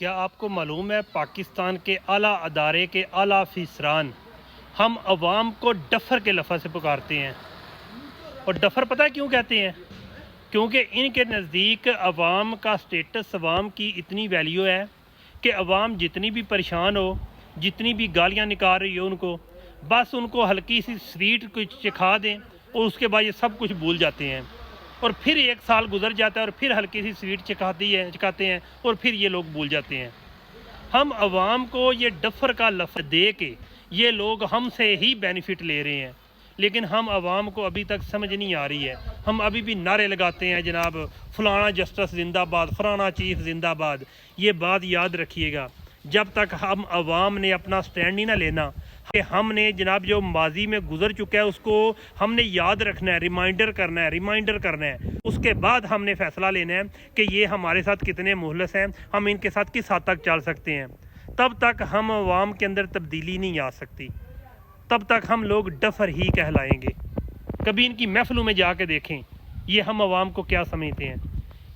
کیا آپ کو معلوم ہے پاکستان کے اعلیٰ ادارے کے اعلیٰ افسران ہم عوام کو ڈفر کے لفظ سے پکارتے ہیں؟ اور ڈفر پتہ ہے کیوں کہتے ہیں؟ کیونکہ ان کے نزدیک عوام کا سٹیٹس، عوام کی اتنی ویلیو ہے کہ عوام جتنی بھی پریشان ہو، جتنی بھی گالیاں نکال رہی ہو ان کو، بس ان کو ہلکی سی سویٹ کچھ چکھا دیں اور اس کے بعد یہ سب کچھ بھول جاتے ہیں، اور پھر ایک سال گزر جاتا ہے اور پھر ہلکی سی سویٹ چکھاتے ہیں اور پھر یہ لوگ بھول جاتے ہیں۔ ہم عوام کو یہ ڈفر کا لفظ دے کے یہ لوگ ہم سے ہی بینیفٹ لے رہے ہیں، لیکن ہم عوام کو ابھی تک سمجھ نہیں آ رہی ہے۔ ہم ابھی بھی نعرے لگاتے ہیں، جناب فلانا جسٹس زندہ باد، فلانا چیف زندہ باد۔ یہ بات یاد رکھیے گا، جب تک ہم عوام نے اپنا سٹینڈ نہیں نہ لینا کہ ہم نے جناب جو ماضی میں گزر چکا ہے اس کو ہم نے یاد رکھنا ہے، ریمائنڈر کرنا ہے، اس کے بعد ہم نے فیصلہ لینا ہے کہ یہ ہمارے ساتھ کتنے مخلص ہیں، ہم ان کے ساتھ کس حد تک چل سکتے ہیں۔ تب تک ہم عوام کے اندر تبدیلی نہیں آ سکتی، تب تک ہم لوگ ڈفر ہی کہلائیں گے۔ کبھی ان کی محفلوں میں جا کے دیکھیں یہ ہم عوام کو کیا سمجھتے ہیں۔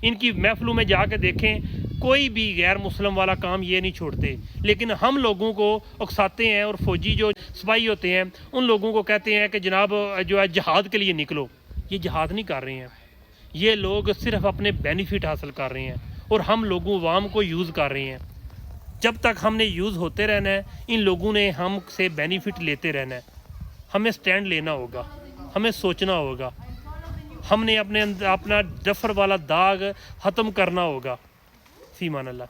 ان کی محفلوں میں جا کے دیکھیں، کوئی بھی غیر مسلم والا کام یہ نہیں چھوڑتے، لیکن ہم لوگوں کو اکساتے ہیں، اور فوجی جو سپاہی ہوتے ہیں ان لوگوں کو کہتے ہیں کہ جناب جو ہے جہاد کے لیے نکلو۔ یہ جہاد نہیں کر رہے ہیں، یہ لوگ صرف اپنے بینیفٹ حاصل کر رہے ہیں، اور ہم لوگوں عوام کو یوز کر رہے ہیں۔ جب تک ہم نے یوز ہوتے رہنا ہے، ان لوگوں نے ہم سے بینیفٹ لیتے رہنا ہے۔ ہمیں سٹینڈ لینا ہوگا، ہمیں سوچنا ہوگا، ہم نے اپنا ڈفر والا داغ ختم کرنا ہوگا۔ فی امان اللہ۔